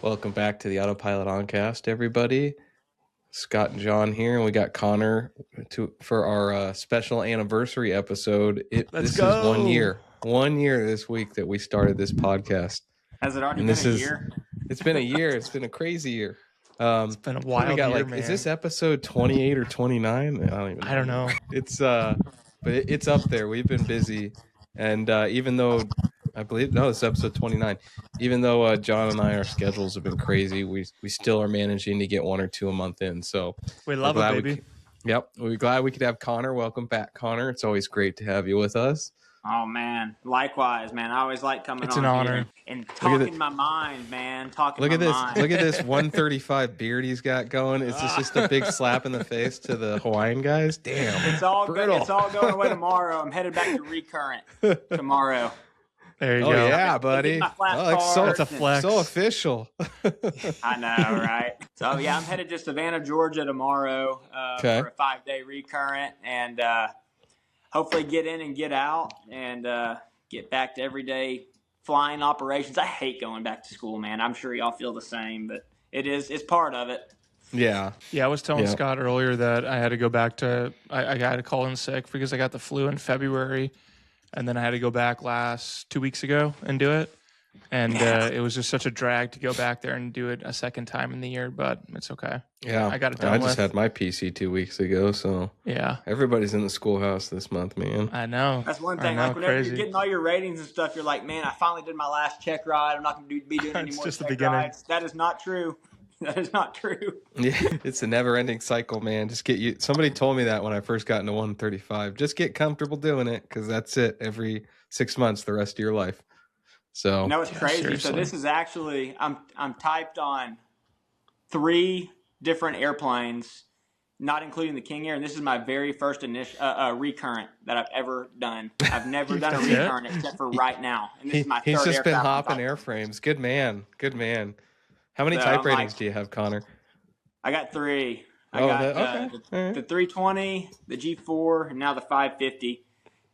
Welcome back to the Autopilot Oncast, everybody. Scott and John here, and we got Connor for our special anniversary episode. This is 1 year. 1 year this week that we started this podcast. Has it already been a year? It's been a year. It's been a crazy year. It's been a wild year, man. Is this episode 28 or 29? I don't know. It's but it's up there. We've been busy, and even though I believe it's episode 29. Even though John and I, our schedules have been crazy, we still are managing to get one or two a month in. So we love it, baby. We're glad we could have Connor. Welcome back, Connor. It's always great to have you with us. Oh man, likewise, man. I always like coming on. It's an honor. And talking my mind, man. Look at this 135 beard he's got going. Is this just a big slap in the face to the Hawaiian guys? Damn. It's all good. It's all going away tomorrow. I'm headed back to Recurrent tomorrow. There you go. Oh yeah, buddy. It's a flex. So official. I know, right? So yeah, I'm headed to Savannah, Georgia tomorrow for a 5-day Recurrent, and hopefully get in and get out and get back to everyday flying operations. I hate going back to school, man. I'm sure y'all feel the same, but it's part of it. Yeah. I was telling Scott earlier that I had to go back to I had to call in sick because I got the flu in February, and then I had to go back 2 weeks ago and do it. And it was just such a drag to go back there and do it a second time in the year, but it's okay. Yeah, I got it done. I just had my PC 2 weeks ago, so yeah, everybody's in the schoolhouse this month, man. I know. That's one thing. Like whenever you're getting all your ratings and stuff, you're like, man, I finally did my last check ride. I'm not going to be doing any more just check the beginning. rides. That is not true. That is not true. Yeah, it's a never-ending cycle, man. Somebody told me that when I first got into 135. Just get comfortable doing it, because that's it. Every 6 months, the rest of your life. So you know, it's crazy. Seriously. So this is actually I'm typed on 3 different airplanes, not including the King Air, and this is my very first recurrent that I've ever done. I've never done a recurrent except for right now, and this is my third He's just been hopping aircraft. airframes. Good man. How many type ratings do you have, Connor? I got 3. I got the 320, the G4, and now the 550.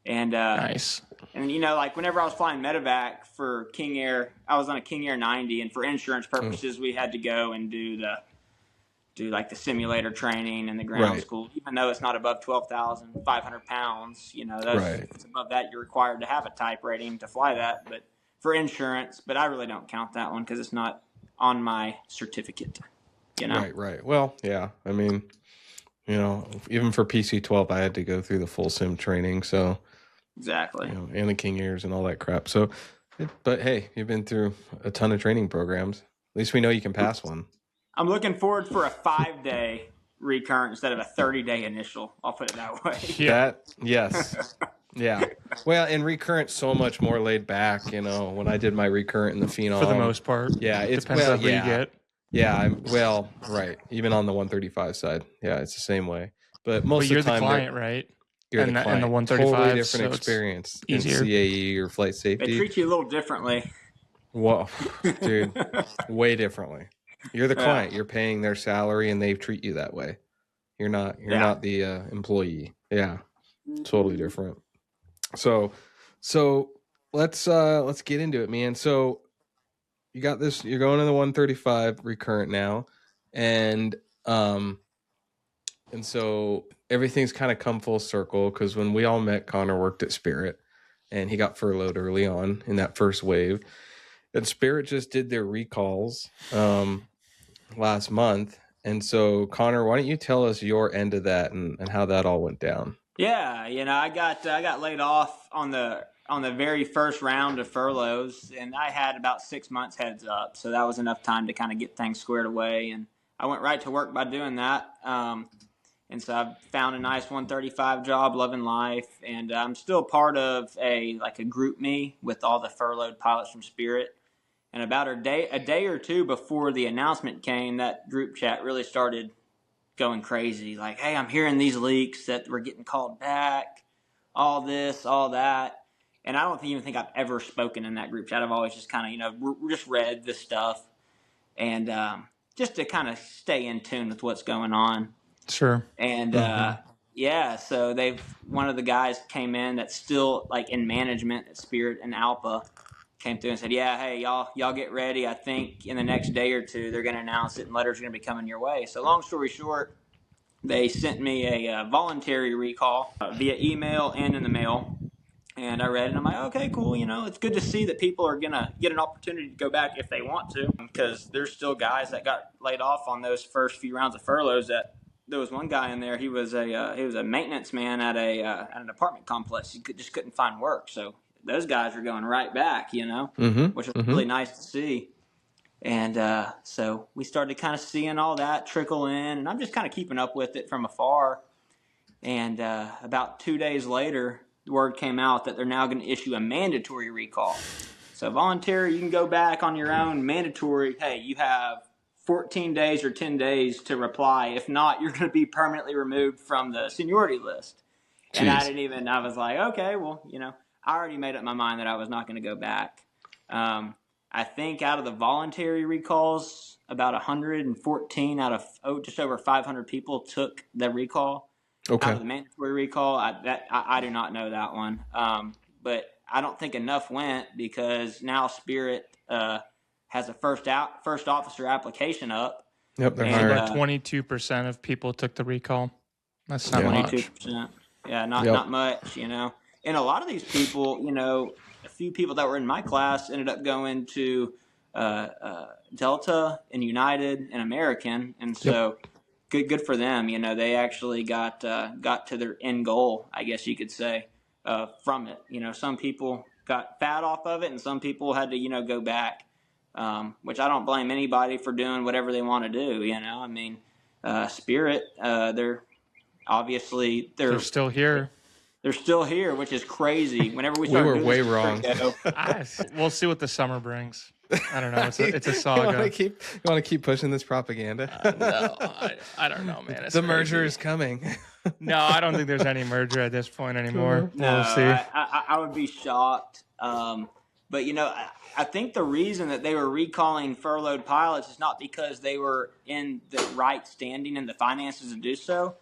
And nice. And you know, like whenever I was flying medevac for King Air, I was on a King Air 90, and for insurance purposes, we had to go and do like the simulator training and the ground school. Even though it's not above 12,500 pounds, you know, if it's above that, you're required to have a type rating to fly that. But for insurance, but I really don't count that one because it's not on my certificate. You know, right. Well, yeah. I mean, you know, even for PC-12, I had to go through the full sim training. So. Exactly. You know, and the King Airs and all that crap. So, but hey, you've been through a ton of training programs. At least we know you can pass one. I'm looking forward for a 5-day recurrent instead of a 30-day initial. I'll put it that way. Yes. Yeah. Well, and recurrent's so much more laid back, you know, when I did my recurrent in the Phenom. For the most part. Yeah. It depends on who you get. Yeah. Right. Even on the 135 side. Yeah, it's the same way. But most you're of the time. The client, right? You're the client. And the 135, totally different experience easier. in CAE or flight safety. They treat you a little differently. Whoa, dude, way differently. You're the client. You're paying their salary, and they treat you that way. You're not the employee. Yeah, totally different. So let's get into it, man. So you got this. You're going to the 135 recurrent now, and so everything's kind of come full circle because when we all met, Connor worked at Spirit, and he got furloughed early on in that first wave. And Spirit just did their recalls last month. And so, Connor, why don't you tell us your end of that and how that all went down? Yeah, you know, I got laid off on the very first round of furloughs, and I had about 6 months heads up. So that was enough time to kind of get things squared away. And I went right to work by doing that. And so I've found a nice 135 job, loving life, and I'm still part of a group me with all the furloughed pilots from Spirit. And about a day or two before the announcement came, that group chat really started going crazy. Like, hey, I'm hearing these leaks that we're getting called back, all this, all that. And I don't even think I've ever spoken in that group chat. I've always just kind of, just read this stuff and just to kind of stay in tune with what's going on. Sure. And so one of the guys came in that's still like in management at Spirit and Alpa came through and said, yeah, hey, y'all get ready. I think in the next day or two, they're going to announce it and letters are going to be coming your way. So long story short, they sent me a voluntary recall via email and in the mail. And I read it and I'm like, okay, cool. It's good to see that people are going to get an opportunity to go back if they want to, because there's still guys that got laid off on those first few rounds of furloughs. There was one guy in there. He was a maintenance man at an apartment complex. He just couldn't find work. So those guys are going right back, which is really nice to see. And so we started kind of seeing all that trickle in, and I'm just kind of keeping up with it from afar. And about 2 days later, the word came out that they're now going to issue a mandatory recall. So voluntary, you can go back on your own. Mandatory, hey, you have 14 days or 10 days to reply. If not, you're going to be permanently removed from the seniority list. Jeez. And I was like, okay, well, I already made up my mind that I was not going to go back. I think out of the voluntary recalls, about 114 out of just over 500 people took the recall. Okay. Out of the mandatory recall, I do not know that one. But I don't think enough went, because now Spirit has a first officer application up. Yep, they're hiring. 22% of people took the recall. That's not 22%. much. Yeah, not much, And a lot of these people, a few people that were in my class ended up going to Delta and United and American, and so good for them. They actually got to their end goal, I guess you could say, from it. Some people got fat off of it, and some people had to go back, which I don't blame anybody for doing whatever they want to do. Spirit, they're still here. They're still here, which is crazy. Whenever we were way wrong. We'll see what the summer brings. I don't know. It's a saga. You want to keep pushing this propaganda? No, I don't know, man. It's the crazy. merger is coming. No, I don't think there's any merger at this point anymore. No, we'll see. I would be shocked. But I think the reason that they were recalling furloughed pilots is not because they were in the right standing and the finances to do so.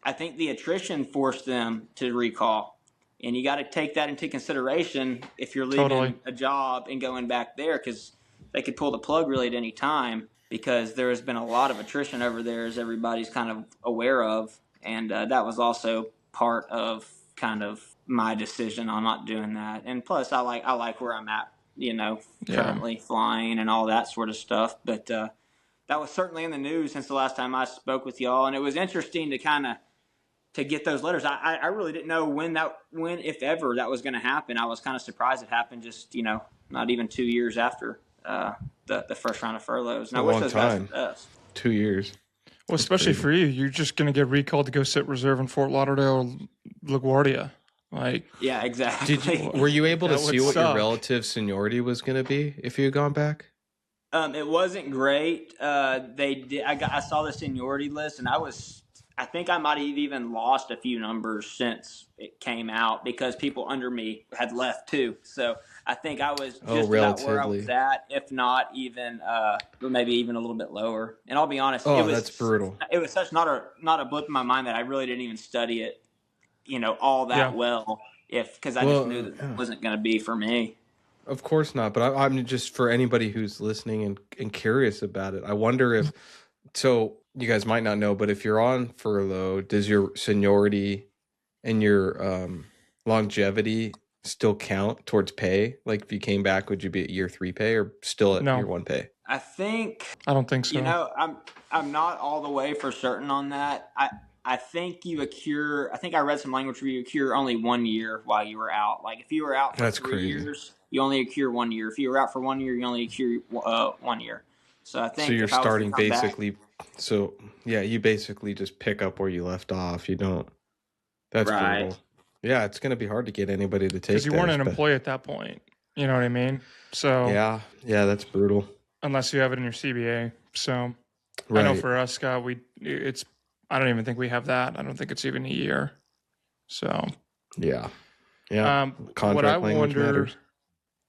I think the attrition forced them to recall. And you got to take that into consideration if you're leaving a job and going back there, because they could pull the plug really at any time, because there has been a lot of attrition over there, as everybody's kind of aware of. And that was also part of kind of my decision on not doing that. And plus, I like where I'm at, currently flying and all that sort of stuff. But that was certainly in the news since the last time I spoke with y'all. And it was interesting to get those letters. I really didn't know when, if ever, that was going to happen. I was kind of surprised it happened just, not even 2 years after the first round of furloughs. And I wish those guys were the best. 2 years. Well, especially for you. You're just going to get recalled to go sit reserve in Fort Lauderdale, LaGuardia. Yeah, exactly. Were you able to see what your relative seniority was going to be if you had gone back? It wasn't great. They did. I saw the seniority list, and I think I might have even lost a few numbers since it came out, because people under me had left too. So I think I was just about where I was at, if not even, maybe even a little bit lower. And I'll be honest, that's brutal. It was such not a blip in my mind that I really didn't even study it, all that well, because I just knew that it wasn't going to be for me. Of course not. But I'm just, for anybody who's listening and curious about it, I wonder if, so you guys might not know, but if you're on furlough, does your seniority and your longevity still count towards pay? Like, if you came back, would you be at year 3 pay or still at year 1 pay? I don't think so. I'm not all the way for certain on that. I think you accrue. I think I read some language where you accrue only 1 year while you were out. Like, if you were out for 3 years, you only accrue 1 year. If you were out for 1 year, you only accrue 1 year. So I think. So you're starting basically. So yeah, you basically just pick up where you left off. You don't. That's brutal. Yeah, it's going to be hard to get anybody to take. Because you weren't an employee at that point. You know what I mean? So yeah, that's brutal. Unless you have it in your CBA. So I know for us, Scott, I don't even think we have that. I don't think it's even a year. So yeah. What I wonder, matters.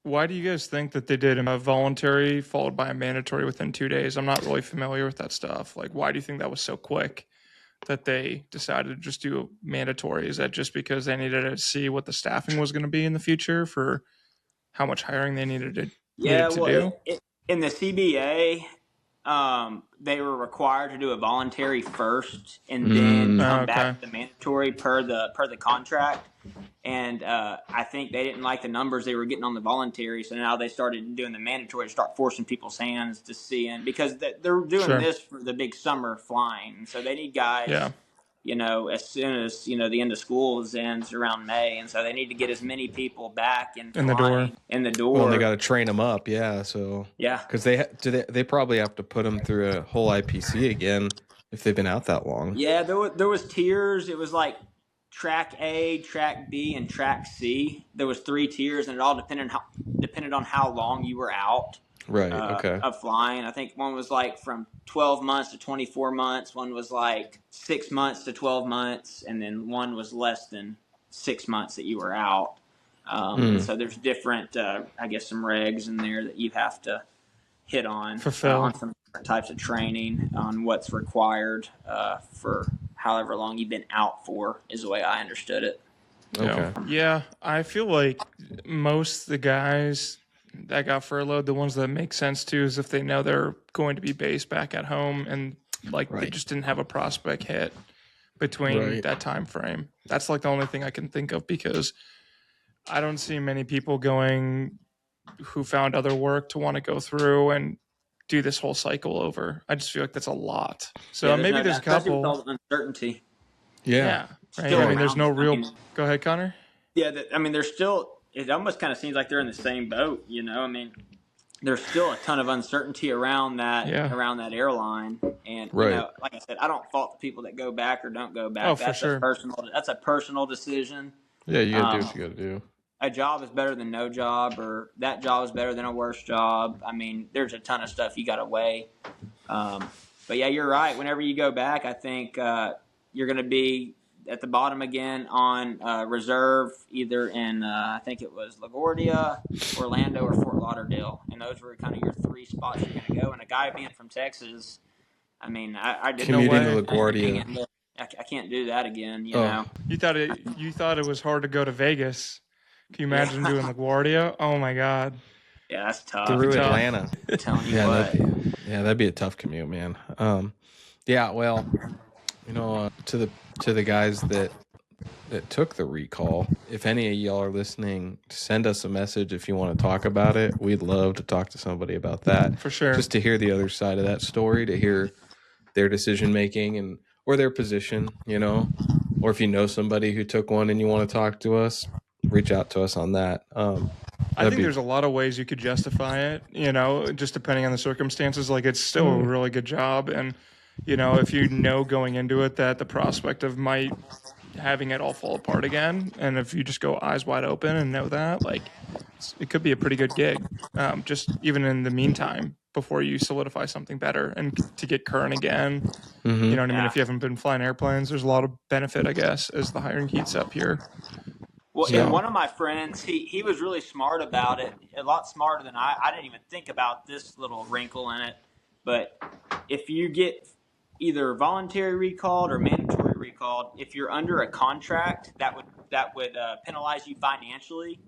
Why do you guys think that they did a voluntary followed by a mandatory within 2 days? I'm not really familiar with that stuff. Like, why do you think that was so quick that they decided to just do a mandatory? Is that just because they needed to see what the staffing was going to be in the future for how much hiring they needed to do? In the CBA, they were required to do a voluntary first and then come back to the mandatory per the contract. And I think they didn't like the numbers they were getting on the voluntary, so now they started doing the mandatory to start forcing people's hands to see in, because they're doing this for the big summer flying. So they need guys, as soon as, the end of school ends around May. And so they need to get as many people back in the door. Well, they got to train them up. Yeah. So, because they probably have to put them through a whole IPC again if they've been out that long. Yeah. There was tiers. It was like track A, track B, and track C. There was 3 tiers, and it all depended on how long you were out. Right. Of flying. I think one was like from 12 months to 24 months. One was like 6 months to 12 months. And then one was less than 6 months that you were out. So there's different, some regs in there that you have to hit on. Fulfill. On some different types of training on what's required for however long you've been out for, is the way I understood it. Okay. Yeah. I feel like most of the guys that got furloughed, the ones that make sense to is if they know they're going to be based back at home and they just didn't have a prospect hit between that time frame. That's like the only thing I can think of, because I don't see many people who found other work to want to go through and do this whole cycle over. I just feel like that's a lot. So maybe there's a couple. With all the uncertainty. Yeah. Right. I mean, there's no real. Go ahead, Connor. Yeah. There's still. It almost kind of seems like they're in the same boat, there's still a ton of uncertainty around that airline. And, like I said, I don't fault the people that go back or don't go back. Oh, for sure. That's a personal decision. Yeah, you got to do what you got to do. A job is better than no job, or that job is better than a worse job. I mean, there's a ton of stuff you got to weigh. But, yeah, you're right. Whenever you go back, I think you're going to be at the bottom again on reserve, either in I think it was LaGuardia, Orlando, or Fort Lauderdale, and those were kind of your 3 spots you're going to go. And a guy being from Texas, I mean, I didn't know commuting to LaGuardia. I can't do that again. You know, you thought it was hard to go to Vegas. Can you imagine doing LaGuardia? Oh my God. Yeah, that's tough. Through Atlanta. I'm telling you what. That'd be a tough commute, man. Well, to the guys that took the recall, if any of y'all are listening, send us a message if you want to talk about it. We'd love to talk to somebody about that. For sure. Just to hear the other side of that story, to hear their decision making or their position, or if you know somebody who took one and you want to talk to us, reach out to us on that. I think there's a lot of ways you could justify it, just depending on the circumstances. Like, it's still a really good job. And, if you know going into it that the prospect of having it all fall apart again, and if you just go eyes wide open and know that, like, it could be a pretty good gig, just even in the meantime, before you solidify something better and to get current again. Mm-hmm. You know what I mean? If you haven't been flying airplanes, there's a lot of benefit, I guess, as the hiring heats up here. Well, and one of my friends, he was really smart about it, a lot smarter than I didn't even think about this little wrinkle in it. But if you get either voluntary recalled or mandatory recalled, if you're under a contract that would penalize you financially,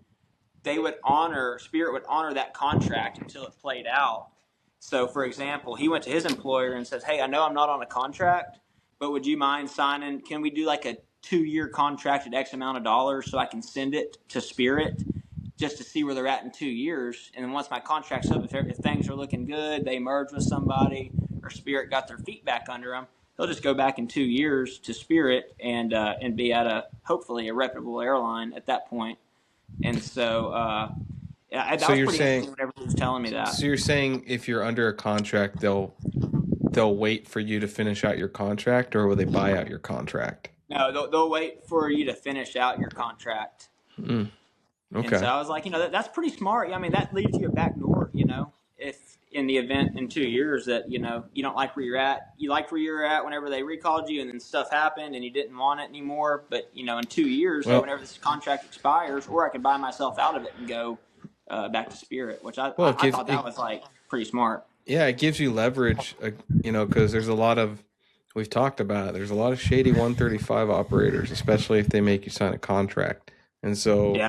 Spirit would honor that contract until it played out. So, for example, he went to his employer and says, "Hey, I know I'm not on a contract, but would you mind signing? Can we do like a 2-year contract at X amount of dollars so I can send it to Spirit just to see where they're at in 2 years? And then once my contract's up, if things are looking good, they merge with somebody, or Spirit got their feet back under them, they'll just go back in 2 years to Spirit and be at hopefully a reputable airline at that point." And so that was pretty interesting whenever he was telling me that. So you're saying if you're under a contract, they'll wait for you to finish out your contract, or will they buy out your contract? No, they'll wait for you to finish out your contract. Okay. And so I was like, that's pretty smart. I mean, that leaves you a back door, if in the event in 2 years that, you don't like where you're at. You liked where you were at whenever they recalled you, and then stuff happened and you didn't want it anymore. But, in 2 years, whenever this contract expires, or I could buy myself out of it and go back to Spirit, which I thought that was, like, pretty smart. Yeah, it gives you leverage, because there's a lot of, we've talked about it, there's a lot of shady 135 operators, especially if they make you sign a contract. And so Yeah.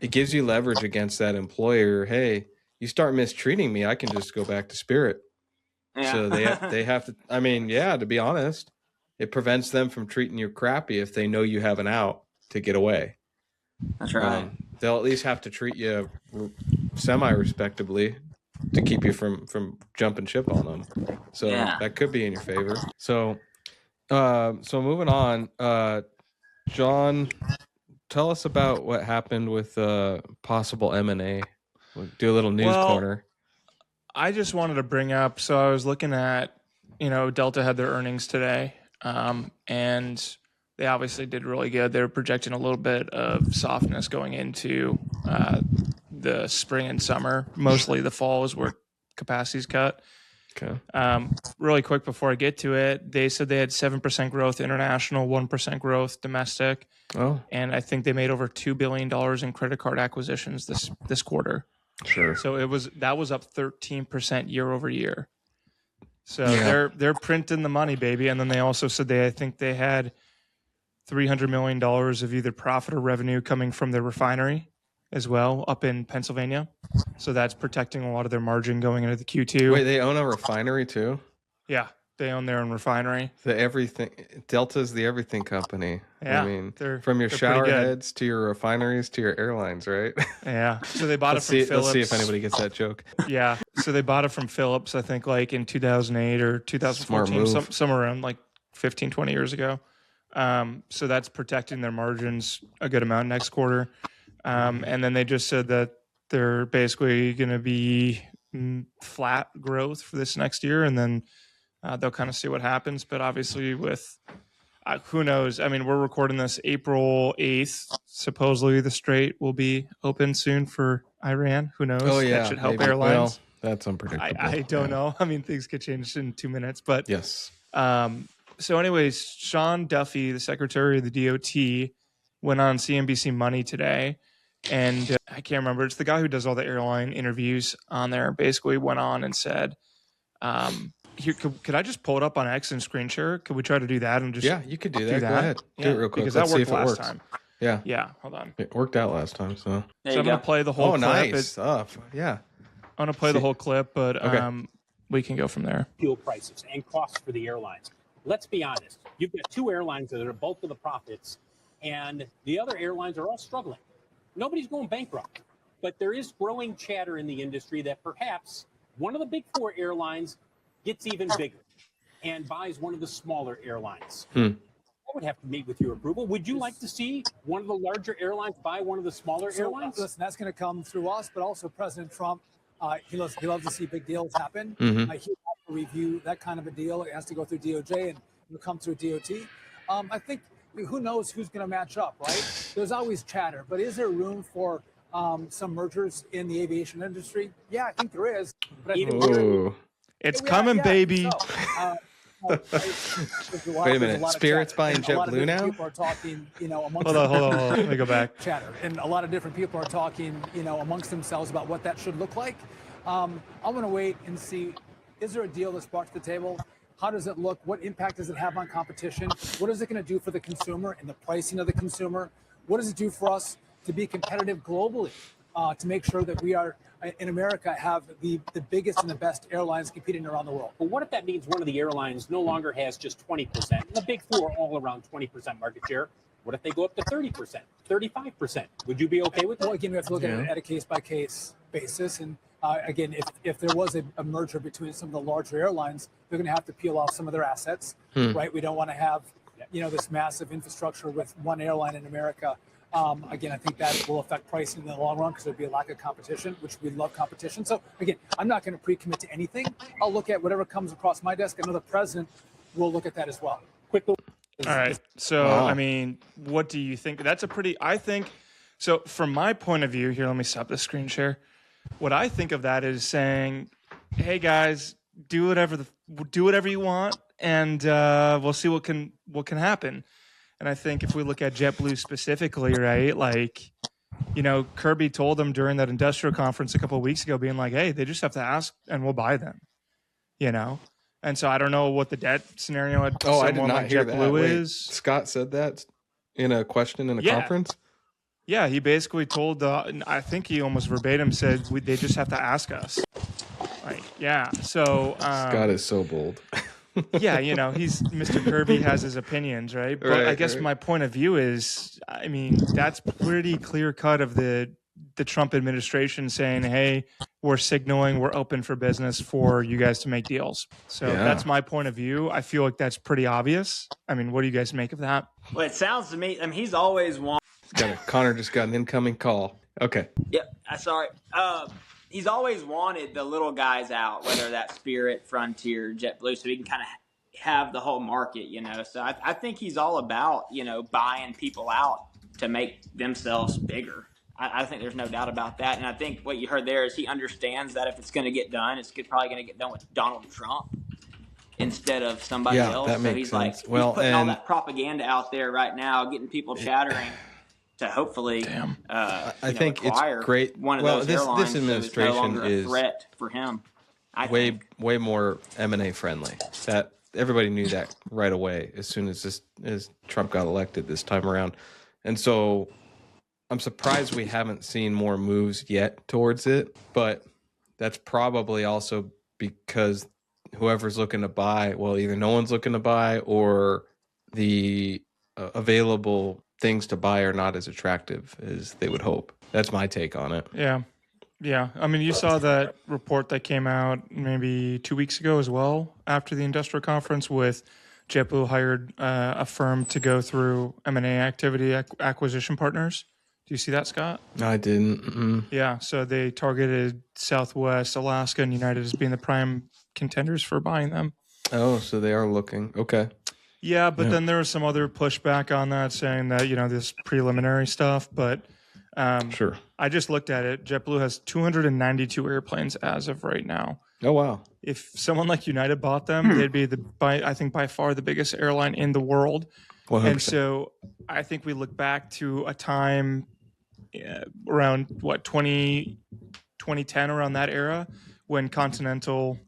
it gives you leverage against that employer. Hey, you start mistreating me, I can just go back to Spirit. Yeah. So they have to, I mean, yeah, to be honest, it prevents them from treating you crappy if they know you have an out to get away. That's right. They'll at least have to treat you semi-respectably to keep you from jumping ship on them. So that could be in your favor. So moving on, John, tell us about what happened with possible M&A. We'll do a little news corner. I just wanted to bring up, so I was looking at, Delta had their earnings today, and they obviously did really good. They were projecting a little bit of softness going into the spring and summer. Mostly the fall is where capacity's cut. Okay. Really quick before I get to it, they said they had 7% growth international, 1% growth domestic. Oh. And I think they made over $2 billion in credit card acquisitions this quarter. Sure. So that was up 13% year over year. So they're printing the money, baby. And then they also said I think they had $300 million of either profit or revenue coming from their refinery as well up in Pennsylvania. So that's protecting a lot of their margin going into the Q2. Wait, they own a refinery too? Yeah, they own their own refinery. Delta's the everything company. Yeah, I mean, from your shower heads to your refineries to your airlines, right? Yeah. So they bought it from Phillips. Let's see if anybody gets that joke. Yeah. So they bought it from Phillips, I think like in 2008 or 2014, somewhere around like 15, 20 years ago. So that's protecting their margins a good amount next quarter. And then they just said that they're basically going to be flat growth for this next year. And then they'll kind of see what happens. But obviously with who knows? I mean, we're recording this April 8th. Supposedly the Strait will be open soon for Iran. Who knows? Oh, yeah. That should help airlines. Well, that's unpredictable. I don't know. I mean, things could change in 2 minutes. But yes. So anyways, Sean Duffy, the secretary of the DOT, went on CNBC Money today. And I can't remember. It's the guy who does all the airline interviews on there. Basically went on and said, here, could I just pull it up on X and screen share? Could we try to do that? And just you could do that. Go ahead. Yeah, do it real quick. Because Let's that worked see if it last works. time. Yeah. Yeah. Hold on. It worked out last time. So I'm going to play the whole clip. Nice. Yeah. I'm going to play the whole clip, but we can go from there. Fuel prices and costs for the airlines. Let's be honest. You've got two airlines that are bulk of the profits, and the other airlines are all struggling. Nobody's going bankrupt, but there is growing chatter in the industry that perhaps one of the big four airlines gets even bigger and buys one of the smaller airlines. I would have to meet with your approval. Would you like to see one of the larger airlines buy one of the smaller airlines? Listen, that's going to come through us, but also President Trump. He loves to see big deals happen. He has to review that kind of a deal. It has to go through DOJ and it'll come through DOT. I think who knows who's going to match up, right? There's always chatter, but is there room for some mergers in the aviation industry? Yeah, I think there is. But I think it's coming, baby. So, Wait a minute. Spirit's buying JetBlue now? People are talking, amongst hold on. Let me go back. Chatter. And a lot of different people are talking, amongst themselves about what that should look like. I'm going to wait and see, is there a deal that's brought to the table? How does it look? What impact does it have on competition? What is it going to do for the consumer and the pricing of the consumer? What does it do for us to be competitive globally, to make sure that we are, in America, have the biggest and the best airlines competing around the world? Well, what if that means one of the airlines no longer has just 20%? And the big four are all around 20% market share. What if they go up to 30%, 35%? Would you be okay with that? Well, again, we have to look at it at a case-by-case basis. And again, if there was a merger between some of the larger airlines, they're going to have to peel off some of their assets, right? We don't want to have, this massive infrastructure with one airline in America. Again, I think that will affect pricing in the long run because there'll be a lack of competition, which we love competition. So again, I'm not going to pre-commit to anything. I'll look at whatever comes across my desk. I know the president will look at that as well. Quickly. All right. So, I mean, what do you think? That's so from my point of view here, let me stop the screen share. What I think of that is saying, hey guys, do whatever you want, and we'll see what can happen. And I think if we look at JetBlue specifically, right, like, Kirby told them during that industrial conference a couple of weeks ago, being like, hey, they just have to ask and we'll buy them, And so I don't know what the debt scenario at I did not hear JetBlue that. is. Scott said that in a question in a conference? Yeah, he basically told I think he almost verbatim said they just have to ask us. Like, yeah. So Scott is so bold. yeah, he's Mr. Kirby has his opinions, right? But I guess my point of view is, I mean, that's pretty clear cut of the Trump administration saying, "Hey, we're signaling we're open for business for you guys to make deals." So that's my point of view. I feel like that's pretty obvious. I mean, what do you guys make of that? Well, it sounds to me, I mean, he's always wanted. Connor just got an incoming call. Okay. Yep. Sorry. He's always wanted the little guys out, whether that's Spirit, Frontier, JetBlue, so he can kind of have the whole market, So I think he's all about, buying people out to make themselves bigger. I think there's no doubt about that. And I think what you heard there is he understands that if it's going to get done, it's probably going to get done with Donald Trump instead of somebody else. That makes he's sense. He's putting all that propaganda out there right now, getting people chattering to hopefully, I think it's great. One of those airlines, this administration so no longer is a threat for him. Way more M&A friendly. That everybody knew that right away as soon as Trump got elected this time around, and so I'm surprised we haven't seen more moves yet towards it. But that's probably also because whoever's looking to buy, well, either no one's looking to buy or the available things to buy are not as attractive as they would hope. That's my take on it. Yeah. I mean, you saw that report that came out maybe 2 weeks ago as well after the industrial conference with JetBlue hired a firm to go through M&A activity acquisition partners. Do you see that, Scott? I didn't. Mm-mm. Yeah. So they targeted Southwest, Alaska, and United as being the prime contenders for buying them. Oh, so they are looking. Okay. Yeah, but then there was some other pushback on that saying that, this preliminary stuff. But sure. I just looked at it. JetBlue has 292 airplanes as of right now. Oh, wow. If someone like United bought them, they'd be by far the biggest airline in the world. 100%. And so I think we look back to a time around 2010, around that era, when Continental,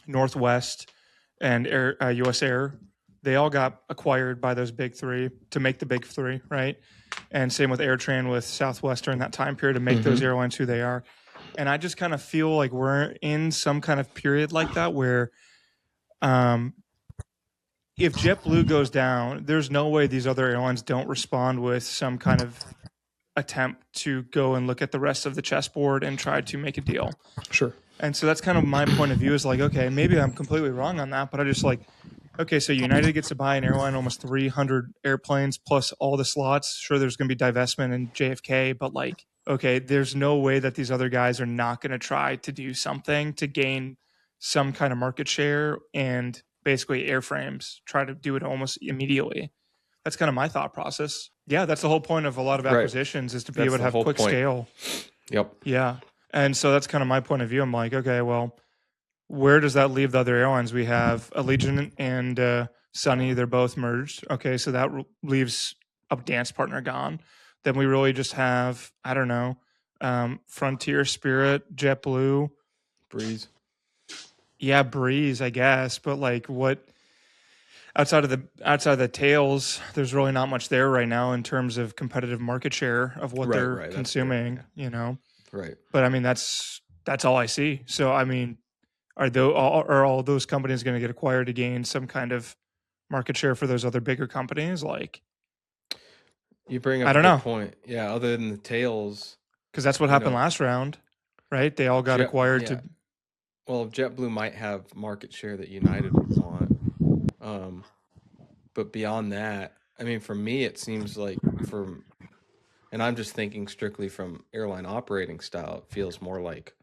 Northwest, and US Air, they all got acquired by those big three to make the big three, right? And same with AirTran with Southwest during that time period to make those airlines who they are. And I just kind of feel like we're in some kind of period like that where if JetBlue goes down, there's no way these other airlines don't respond with some kind of attempt to go and look at the rest of the chessboard and try to make a deal. Sure. And so that's kind of my point of view is like, okay, maybe I'm completely wrong on that, but I just like, okay, so United gets to buy an airline, almost 300 airplanes plus all the slots. Sure, there's going to be divestment in JFK, but like, okay, there's no way that these other guys are not going to try to do something to gain some kind of market share and basically airframes, try to do it almost immediately. That's kind of my thought process. Yeah, that's the whole point of a lot of acquisitions is to be able to have quick scale. Yep. Yeah. And so that's kind of my point of view. I'm like, okay, well, where does that leave the other airlines? We have Allegiant and Sunny. They're both merged. Okay, so that leaves a dance partner gone. Then we really just have, I don't know, Frontier, Spirit, JetBlue. Breeze. Yeah, Breeze, I guess. But like what outside of the tails, there's really not much there right now in terms of competitive market share of what they're consuming, Right. But I mean, that's all I see. So I mean, are all those companies going to get acquired to gain some kind of market share for those other bigger companies? Like, you bring up I don't a know. good point. Yeah, other than the tails, because that's what happened last round, right? They all got acquired to. Well, JetBlue might have market share that United would want, but beyond that, I mean, for me, it seems like and I'm just thinking strictly from airline operating style. It feels more like,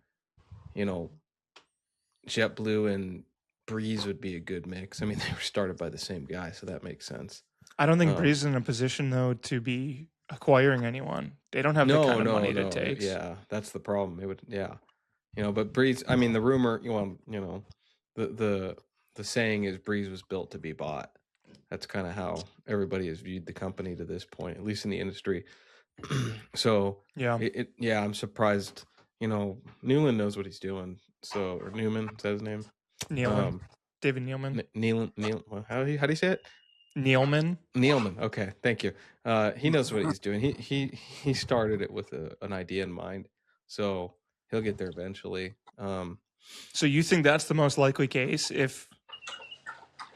JetBlue and Breeze would be a good mix. I mean, they were started by the same guy, so that makes sense. I don't think Breeze is in a position though to be acquiring anyone. They don't have the kind of money that it takes. Yeah, that's the problem. It would, but Breeze. I mean, the rumor, the saying is Breeze was built to be bought. That's kind of how everybody has viewed the company to this point, at least in the industry. So I'm surprised. Newland knows what he's doing. So, or Newman, is that his name? Nealon. David Nealman. Nealon. How do you say it? Neilman. Okay, thank you. He knows what he's doing. He started it with an idea in mind, so he'll get there eventually. So you think that's the most likely case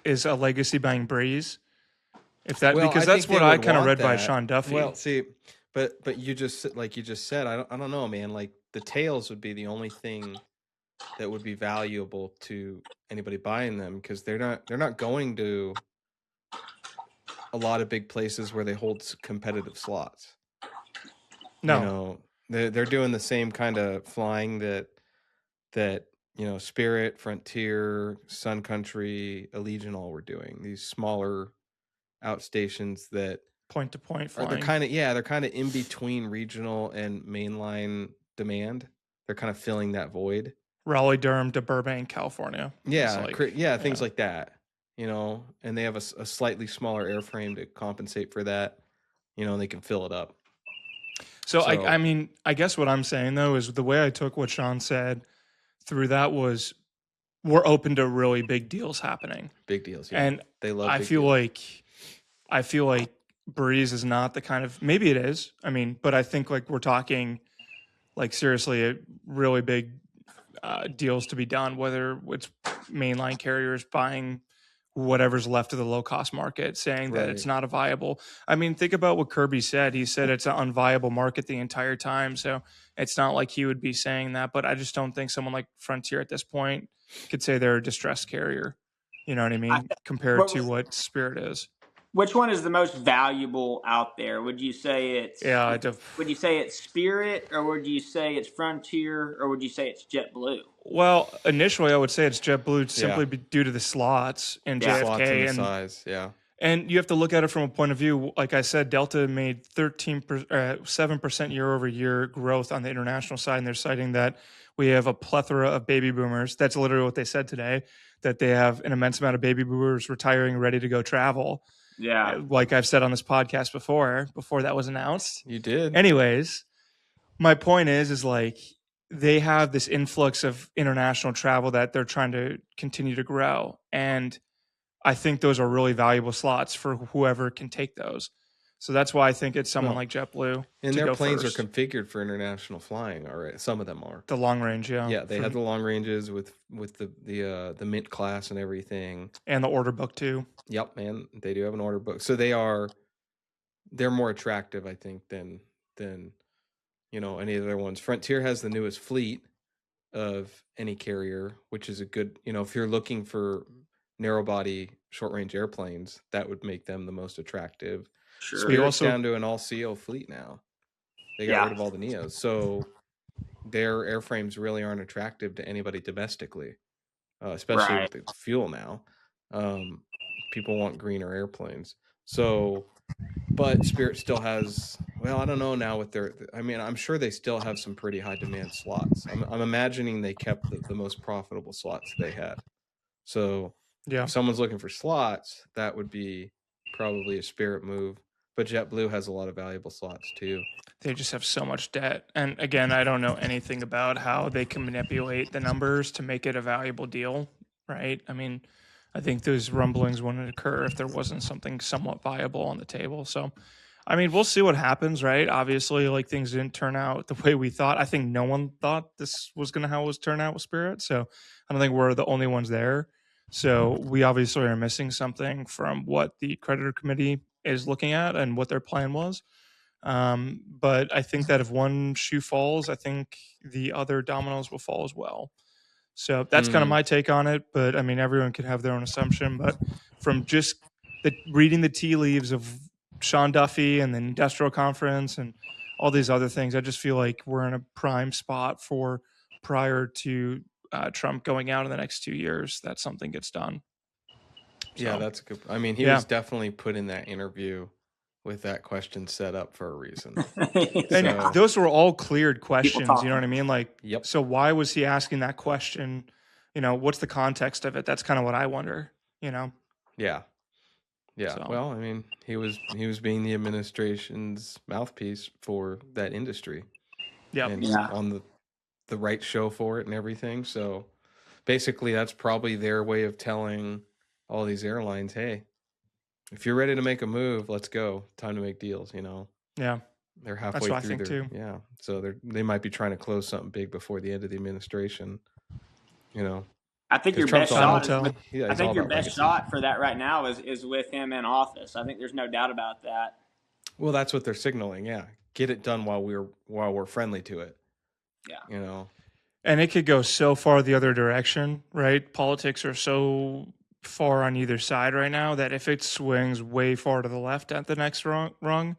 is a legacy buying Breeze? If that Well, because I that's think what they I would kind of want read by that. Sean Duffy. Well, see, but you just said, I don't know, man. Like the tails would be the only thing that would be valuable to anybody buying them, because they're not going to a lot of big places where they hold competitive slots. No. You know, they're doing the same kind of flying that Spirit, Frontier, Sun Country, Allegiant all were doing. These smaller outstations that point to point flying. They're kind of in between regional and mainline demand. They're kind of filling that void. Raleigh, Durham to Burbank, California. Yeah, things like that. And they have a slightly smaller airframe to compensate for that. And they can fill it up. So I mean, I guess what I'm saying though is the way I took what Sean said through that was we're open to really big deals happening. Big deals, yeah. And they love. I feel like Breeze is not the kind of, maybe it is. I mean, but I think like we're talking like seriously really big deals to be done, whether it's mainline carriers buying whatever's left of the low cost market, saying that it's not a viable. I mean, think about what Kirby said. He said it's an unviable market the entire time. So it's not like he would be saying that, but I just don't think someone like Frontier at this point could say they're a distressed carrier. You know what I mean? Compared to what Spirit is. Which one is the most valuable out there? Would you say it's would you say it's Spirit, or would you say it's Frontier, or would you say it's JetBlue? Well, initially I would say it's JetBlue simply due to the slots and JFK slots and the size, And you have to look at it from a point of view. Like I said, Delta made 7% year over year growth on the international side, and they're citing that we have a plethora of baby boomers. That's literally what they said today, that they have an immense amount of baby boomers retiring, ready to go travel. Yeah. Like I've said on this podcast before that was announced. You did. Anyways, my point is like they have this influx of international travel that they're trying to continue to grow. And I think those are really valuable slots for whoever can take those. So that's why I think it's someone like JetBlue. And their planes are configured for international flying already. Some of them are. The long range, yeah. Yeah, they have the long ranges with the Mint class and everything. And the order book too. Yep, man. They do have an order book. So they're more attractive, I think, than any of the other ones. Frontier has the newest fleet of any carrier, which is a good, if you're looking for narrow body short range airplanes, that would make them the most attractive. Sure. Spirit's down to an all CO fleet now. They got rid of all the Neos, so their airframes really aren't attractive to anybody domestically, especially with the fuel now. People want greener airplanes. So, but Spirit still has. Well, I don't know now with their. I mean, I'm sure they still have some pretty high demand slots. I'm imagining they kept the most profitable slots they had. So, if someone's looking for slots, that would be probably a Spirit move. But JetBlue has a lot of valuable slots too. They just have so much debt. And again, I don't know anything about how they can manipulate the numbers to make it a valuable deal, right? I mean, I think those rumblings wouldn't occur if there wasn't something somewhat viable on the table. So, I mean, we'll see what happens, right? Obviously, like things didn't turn out the way we thought. I think no one thought this was going to how it was turn out with Spirit. So I don't think we're the only ones there. So we obviously are missing something from what the creditor committee is looking at and what their plan was. But I think that if one shoe falls, I think the other dominoes will fall as well. So that's kind of my take on it. But I mean, everyone can have their own assumption. But from just reading the tea leaves of Sean Duffy and the industrial conference and all these other things, I just feel like we're in a prime spot for prior to Trump going out in the next 2 years that something gets done. So, yeah, that's a good. I mean, he was definitely put in that interview with that question set up for a reason. And those were all cleared questions. You know what I mean? Like, so why was he asking that question? What's the context of it? That's kind of what I wonder. Yeah. So. Well, I mean, he was being the administration's mouthpiece for that industry. And on the right show for it and everything. So basically, that's probably their way of telling all these airlines, hey, if you're ready to make a move, let's go. Time to make deals. Yeah, They're halfway that's what I through think too. Yeah, so they might be trying to close something big before the end of the administration. I think your Trump's best all shot about- is with, yeah, I he's all think your about best legacy. shot for that right now is with him in office. I think there's no doubt about that. Well, that's what they're signaling. Yeah, get it done while we're friendly to it. Yeah. And it could go so far the other direction, right? Politics are so far on either side right now that if it swings way far to the left at the next rung,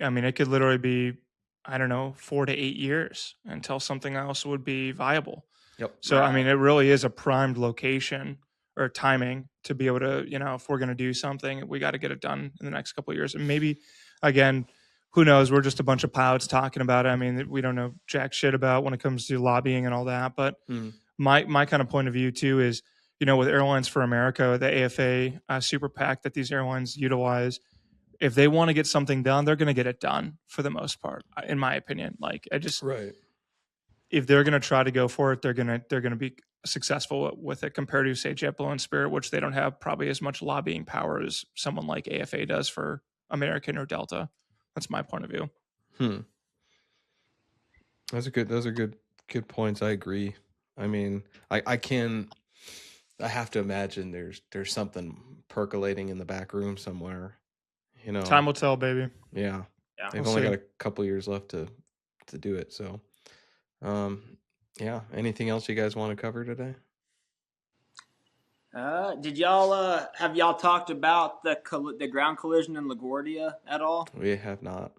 I mean, it could literally be, I don't know, 4 to 8 years until something else would be viable. Yep. So, I mean, it really is a primed location or timing to be able to, if we're going to do something, we got to get it done in the next couple of years. And maybe, again, who knows? We're just a bunch of pilots talking about it. I mean, we don't know jack shit about when it comes to lobbying and all that. But my kind of point of view too is, with Airlines for America, the AFA super PAC that these airlines utilize, if they want to get something done, they're going to get it done for the most part, in my opinion. Like, right. If they're going to try to go for it, they're going to be successful with it compared to, say, JetBlue and Spirit, which they don't have probably as much lobbying power as someone like AFA does for American or Delta. That's my point of view. Those are good points. I agree. I mean, I have to imagine there's something percolating in the back room somewhere. Time will tell, baby. Yeah. They've only got a couple years left to do it. So, yeah. Anything else you guys want to cover today? Did y'all have y'all talked about the ground collision in LaGuardia at all? We have not.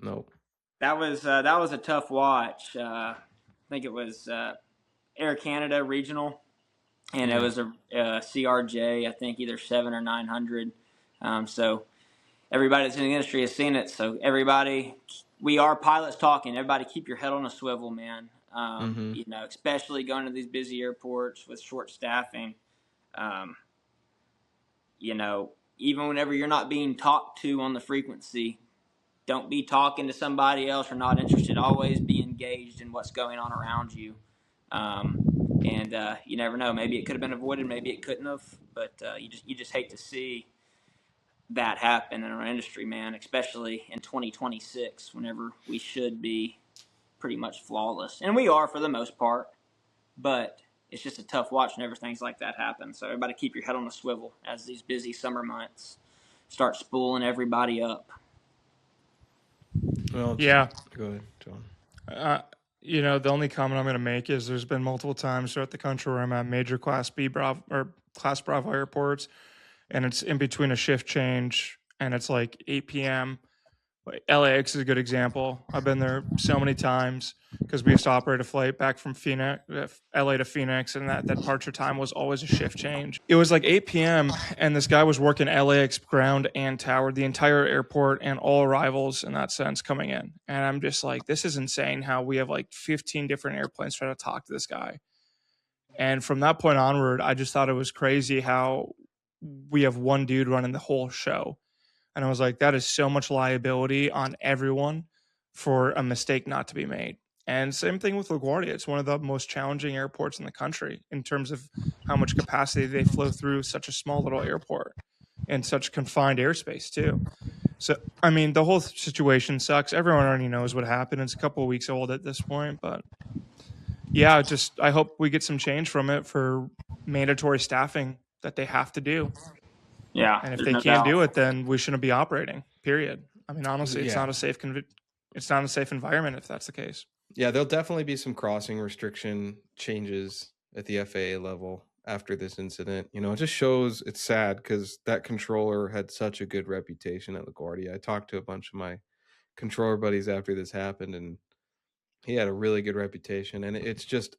Nope. That was a tough watch. I think it was Air Canada regional, and it was a CRJ. I think either 7 or 900. So everybody that's in the industry has seen it. So everybody, we are pilots talking. Everybody, keep your head on a swivel, man. Especially going to these busy airports with short staffing. Even whenever you're not being talked to on the frequency, don't be talking to somebody else or not interested. Always be engaged in what's going on around you. You never know. Maybe it could have been avoided. Maybe it couldn't have. But you just hate to see that happen in our industry, man, especially in 2026, whenever we should be pretty much flawless. And we are for the most part. But it's just a tough watch whenever things like that happen. So everybody keep your head on a swivel as these busy summer months start spooling everybody up. Well, yeah. Go ahead, John. The only comment I'm going to make is there's been multiple times throughout the country where I'm at major Class Bravo airports, and it's in between a shift change, and it's like 8 p.m. LAX is a good example. I've been there so many times because we used to operate a flight back from Phoenix, LA to Phoenix, and that departure time was always a shift change. It was like 8 p.m. and this guy was working LAX ground and tower, the entire airport and all arrivals in that sense coming in. And I'm just like, this is insane how we have like 15 different airplanes trying to talk to this guy. And from that point onward, I just thought it was crazy how we have one dude running the whole show. And I was like, that is so much liability on everyone for a mistake not to be made. And same thing with LaGuardia. It's one of the most challenging airports in the country in terms of how much capacity they flow through such a small little airport and such confined airspace too. So, I mean, the whole situation sucks. Everyone already knows what happened. It's a couple of weeks old at this point, but yeah, I hope we get some change from it for mandatory staffing that they have to do. Yeah, and if they can't do it, then we shouldn't be operating. Period. I mean, honestly, it's not a safe environment if that's the case. Yeah, there'll definitely be some crossing restriction changes at the FAA level after this incident. It just shows it's sad because that controller had such a good reputation at LaGuardia. I talked to a bunch of my controller buddies after this happened, and he had a really good reputation. And it's just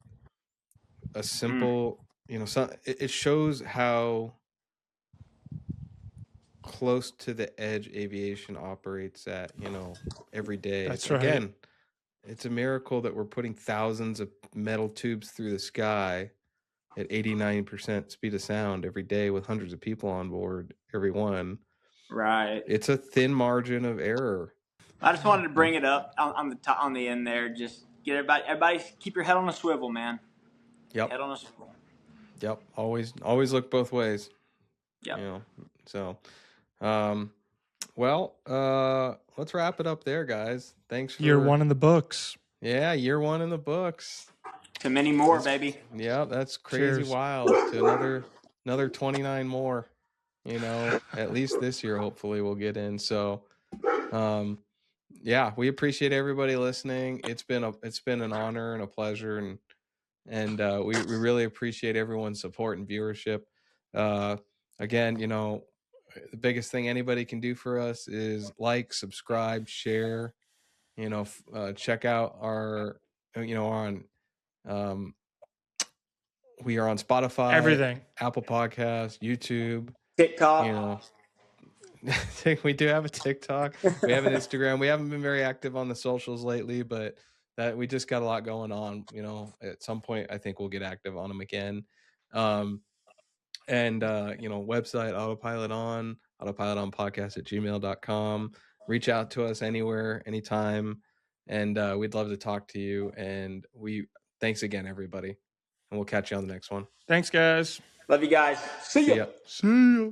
a simple, it shows how close to the edge aviation operates at, every day. That's right. Again, it's a miracle that we're putting thousands of metal tubes through the sky at 89% speed of sound every day with hundreds of people on board, every one. Right. It's a thin margin of error. I just wanted to bring it up on the end there. Just get everybody keep your head on a swivel, man. Yep. Head on a swivel. Yep. Always look both ways. Yep. So Well, let's wrap it up there, guys. Thanks for Year 1 in the books. Yeah, year 1 in the books. To many more, baby. Yeah, that's crazy. Cheers. Wild. To another 29 more. At least this year, hopefully we'll get in. So, yeah, we appreciate everybody listening. It's been an honor and a pleasure, and we really appreciate everyone's support and viewership. Again, the biggest thing anybody can do for us is like, subscribe, share. Check out our, on, we are on Spotify, Everything. Apple Podcasts, YouTube, TikTok. We do have a TikTok. We have an Instagram. We haven't been very active on the socials lately, but that we just got a lot going on. At some point, I think we'll get active on them again. And website autopilotonpodcast@gmail.com. Reach out to us anywhere, anytime, and we'd love to talk to you. And thanks again, everybody, and we'll catch you on the next one. Thanks, guys. Love you guys. See ya. See ya.